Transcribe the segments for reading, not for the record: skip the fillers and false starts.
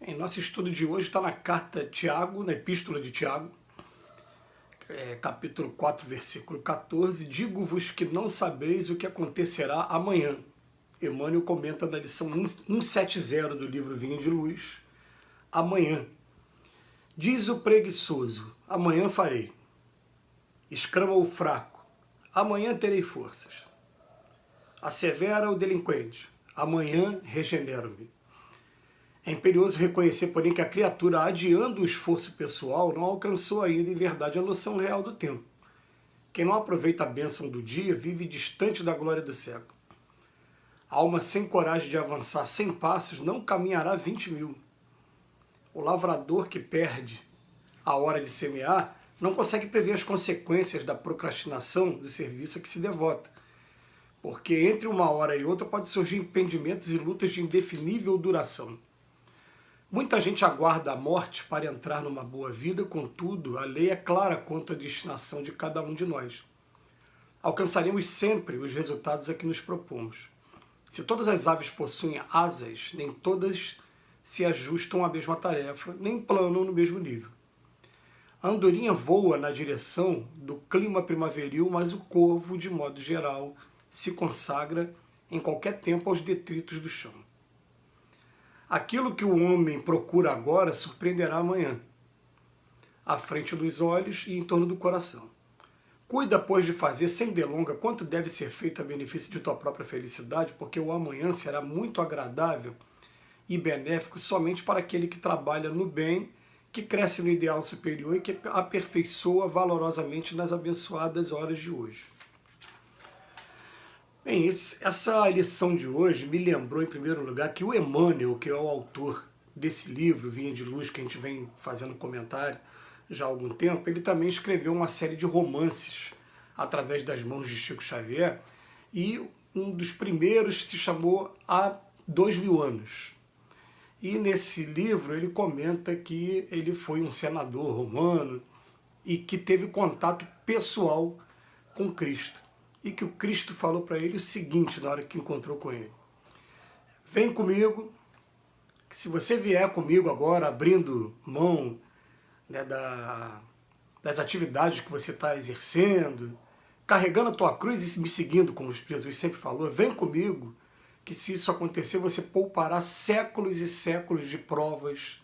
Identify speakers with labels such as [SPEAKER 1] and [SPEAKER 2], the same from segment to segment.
[SPEAKER 1] Nosso estudo de hoje está na carta Tiago, na epístola de Tiago, capítulo 4, versículo 14. Digo-vos que não sabeis o que acontecerá amanhã. Emmanuel comenta na lição 170 do livro Vinho de Luz. Amanhã. Diz o preguiçoso, amanhã farei. Exclama o fraco, amanhã terei forças. Assevera o delinquente, amanhã regenero-me. É imperioso reconhecer, porém, que a criatura, adiando o esforço pessoal, não alcançou ainda, em verdade, a noção real do tempo. Quem não aproveita a bênção do dia vive distante da glória do século. A alma sem coragem de avançar 100 passos não caminhará 20.000. O lavrador que perde a hora de semear não consegue prever as consequências da procrastinação do serviço a que se devota, porque entre uma hora e outra pode surgir impedimentos e lutas de indefinível duração. Muita gente aguarda a morte para entrar numa boa vida, contudo, a lei é clara quanto à destinação de cada um de nós. Alcançaremos sempre os resultados a que nos propomos. Se todas as aves possuem asas, nem todas se ajustam à mesma tarefa, nem planam no mesmo nível. A andorinha voa na direção do clima primaveril, mas o corvo, de modo geral, se consagra em qualquer tempo aos detritos do chão. Aquilo que o homem procura agora surpreenderá amanhã, à frente dos olhos e em torno do coração. Cuida, pois, de fazer sem delonga quanto deve ser feito a benefício de tua própria felicidade, porque o amanhã será muito agradável e benéfico somente para aquele que trabalha no bem, que cresce no ideal superior e que aperfeiçoa valorosamente nas abençoadas horas de hoje. Bem, essa lição de hoje me lembrou, em primeiro lugar, que o Emmanuel, que é o autor desse livro, Vinho de Luz, que a gente vem fazendo comentário já há algum tempo, ele também escreveu uma série de romances através das mãos de Chico Xavier, e um dos primeiros se chamou Há 2000 anos. E nesse livro ele comenta que ele foi um senador romano e que teve contato pessoal com Cristo. E que o Cristo falou para ele o seguinte na hora que encontrou com ele: vem comigo, que se você vier comigo agora, abrindo mão, né, das atividades que você está exercendo, carregando a tua cruz e me seguindo, como Jesus sempre falou, vem comigo, que se isso acontecer, você poupará séculos e séculos de provas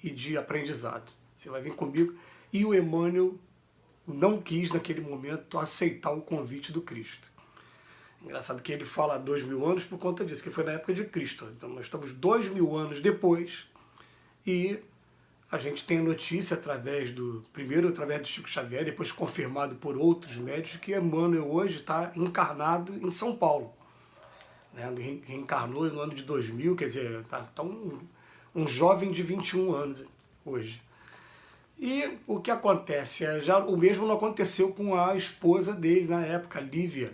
[SPEAKER 1] e de aprendizado. Você vai vir comigo. E o Emmanuel não quis, naquele momento, aceitar o convite do Cristo. Engraçado que ele fala há 2000 anos por conta disso, que foi na época de Cristo. Então nós estamos 2000 anos depois e a gente tem a notícia primeiro através do Chico Xavier, depois confirmado por outros médios, que Emmanuel hoje está encarnado em São Paulo. Reencarnou no ano de 2000, quer dizer, está um jovem de 21 anos hoje. E o que acontece? O mesmo não aconteceu com a esposa dele na época, Lívia,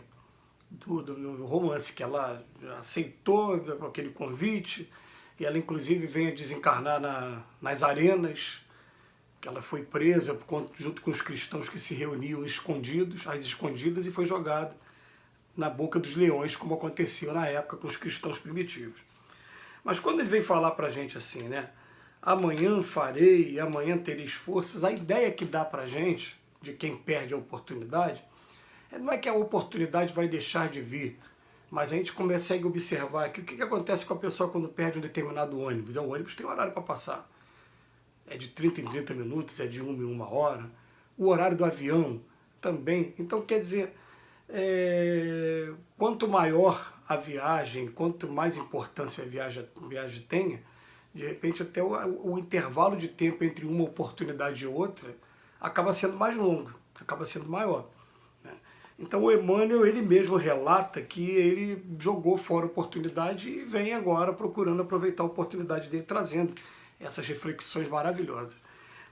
[SPEAKER 1] do romance, que ela aceitou aquele convite, e ela inclusive vem a desencarnar nas arenas, que ela foi presa junto com os cristãos que se reuniam às escondidas, e foi jogada na boca dos leões, como aconteceu na época com os cristãos primitivos. Mas quando ele vem falar para a gente assim, né? Amanhã farei, amanhã tereis forças, a ideia que dá para a gente, de quem perde a oportunidade, não é que a oportunidade vai deixar de vir, mas a gente consegue observar que o que acontece com a pessoa quando perde um determinado ônibus. O ônibus tem horário para passar. É de 30 em 30 minutos, é de 1 em 1 hora. O horário do avião também. Então, quer dizer, quanto maior a viagem, quanto mais importância a viagem tenha, de repente até o intervalo de tempo entre uma oportunidade e outra acaba sendo mais longo, acaba sendo maior. Né? Então o Emmanuel, ele mesmo relata que ele jogou fora a oportunidade e vem agora procurando aproveitar a oportunidade dele, trazendo essas reflexões maravilhosas.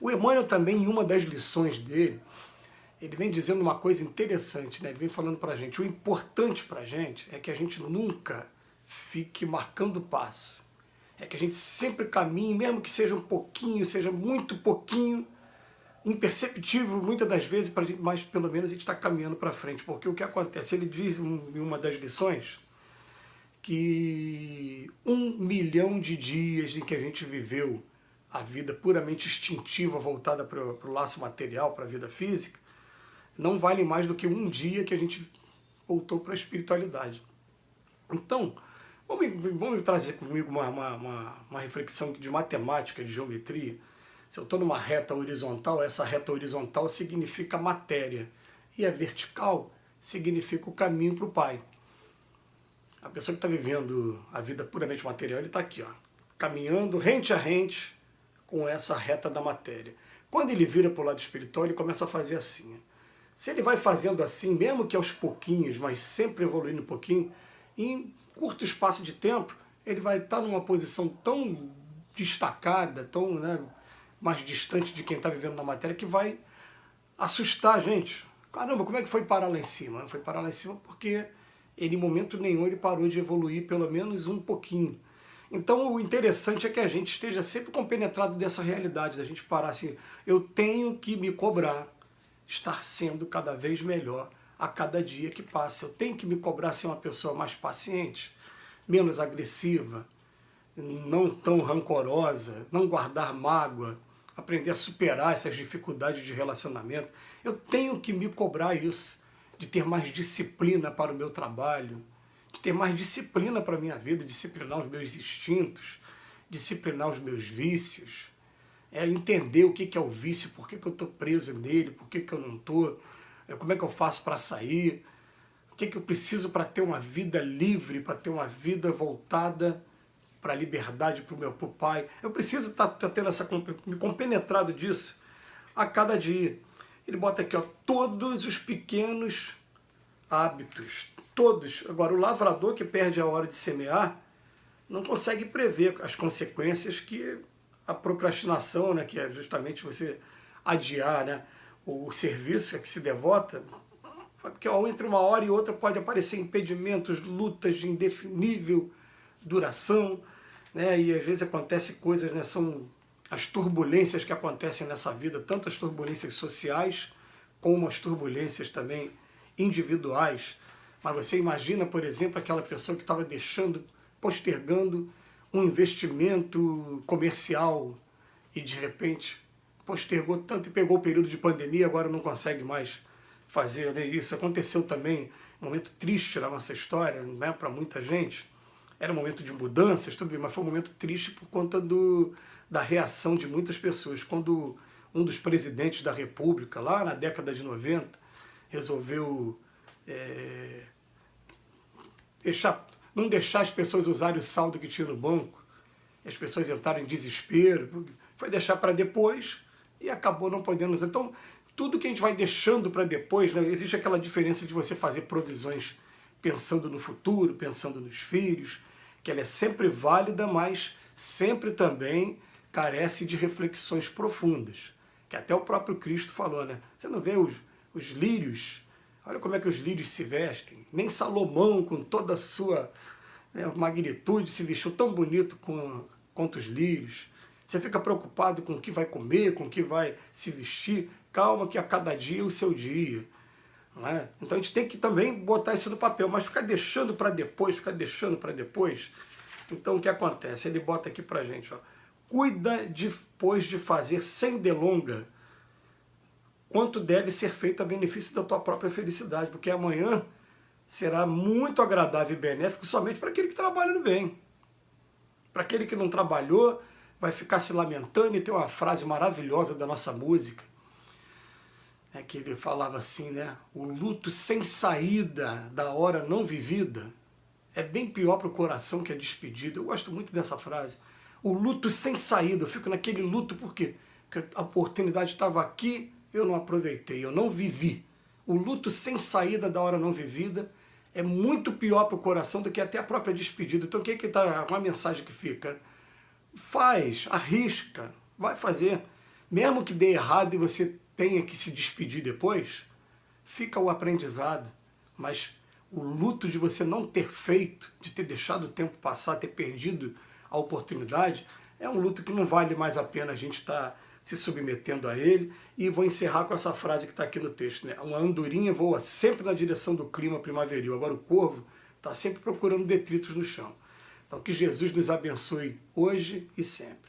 [SPEAKER 1] O Emmanuel também, em uma das lições dele, ele vem dizendo uma coisa interessante, né? Ele vem falando para a gente, o importante para a gente é que a gente nunca fique marcando passo. É que a gente sempre caminhe, mesmo que seja um pouquinho, seja muito pouquinho, imperceptível muitas das vezes, mas pelo menos a gente está caminhando para frente. Porque o que acontece? Ele diz em uma das lições que 1 milhão de dias em que a gente viveu a vida puramente instintiva voltada para o laço material, para a vida física, não vale mais do que um dia que a gente voltou para a espiritualidade. Então, vamos trazer comigo uma reflexão de matemática, de geometria. Se eu estou numa reta horizontal, essa reta horizontal significa matéria, e a vertical significa o caminho para o Pai. A pessoa que está vivendo a vida puramente material, ele está aqui, ó, caminhando rente a rente com essa reta da matéria. Quando ele vira para o lado espiritual, ele começa a fazer assim. Se ele vai fazendo assim, mesmo que aos pouquinhos, mas sempre evoluindo um pouquinho, em curto espaço de tempo, ele vai estar numa posição tão destacada, tão, né, mais distante de quem está vivendo na matéria, que vai assustar a gente. Caramba, como é que foi parar lá em cima? Foi parar lá em cima porque ele, em momento nenhum, ele parou de evoluir pelo menos um pouquinho. Então o interessante é que a gente esteja sempre compenetrado dessa realidade, da gente parar assim, eu tenho que me cobrar, estar sendo cada vez melhor a cada dia que passa. Eu tenho que me cobrar ser uma pessoa mais paciente, menos agressiva, não tão rancorosa, não guardar mágoa, aprender a superar essas dificuldades de relacionamento. Eu tenho que me cobrar isso, de ter mais disciplina para o meu trabalho, de ter mais disciplina para a minha vida, disciplinar os meus instintos, disciplinar os meus vícios, entender o que é o vício, por que eu estou preso nele, por que eu não estou, como é que eu faço para sair, o que eu preciso para ter uma vida livre, para ter uma vida voltada para a liberdade, para o meu Pai. Eu preciso estar tendo me compenetrado disso a cada dia. Ele bota aqui, ó, todos os pequenos hábitos, todos. Agora, o lavrador que perde a hora de semear não consegue prever as consequências que a procrastinação, né, que é justamente você adiar, né, o serviço a que se devota, porque ó, entre uma hora e outra pode aparecer impedimentos, lutas de indefinível duração, né, e às vezes acontecem coisas, né, são as turbulências que acontecem nessa vida, tanto as turbulências sociais como as turbulências também individuais. Mas você imagina, por exemplo, aquela pessoa que estava postergando um investimento comercial e de repente postergou tanto e pegou o período de pandemia, agora não consegue mais fazer, né? Isso aconteceu também, um momento triste na nossa história, né, para muita gente. Era um momento de mudanças, tudo bem, mas foi um momento triste por conta da reação de muitas pessoas. Quando um dos presidentes da República, lá na década de 90, resolveu não deixar as pessoas usarem o saldo que tinha no banco, as pessoas entraram em desespero, foi deixar para depois e acabou não podendo usar. Então, tudo que a gente vai deixando para depois, né, existe aquela diferença de você fazer provisões pensando no futuro, pensando nos filhos, que ela é sempre válida, mas sempre também carece de reflexões profundas, que até o próprio Cristo falou, né? Você não vê os lírios, olha como é que os lírios se vestem, nem Salomão, com toda a sua, né, magnitude, se vestiu tão bonito quanto os lírios. Você fica preocupado com o que vai comer, com o que vai se vestir. Calma que a cada dia é o seu dia. Não é? Então a gente tem que também botar isso no papel, mas ficar deixando para depois, então o que acontece? Ele bota aqui pra gente, ó, cuida depois de fazer sem delonga quanto deve ser feito a benefício da tua própria felicidade, porque amanhã será muito agradável e benéfico somente para aquele que trabalha no bem. Para aquele que não trabalhou, vai ficar se lamentando, e tem uma frase maravilhosa da nossa música, que ele falava assim, né? O luto sem saída da hora não vivida é bem pior para o coração que a despedida. Eu gosto muito dessa frase. O luto sem saída, eu fico naquele luto porque a oportunidade estava aqui, eu não aproveitei, eu não vivi. O luto sem saída da hora não vivida é muito pior para o coração do que até a própria despedida. Então o que está uma mensagem que fica? Faz, arrisca, vai fazer. Mesmo que dê errado e você tenha que se despedir depois, fica o aprendizado. Mas o luto de você não ter feito, de ter deixado o tempo passar, ter perdido a oportunidade, é um luto que não vale mais a pena a gente estar se submetendo a ele. E vou encerrar com essa frase que está aqui no texto, né? Uma andorinha voa sempre na direção do clima primaveril. Agora o corvo Está sempre procurando detritos no chão. Então, que Jesus nos abençoe hoje e sempre.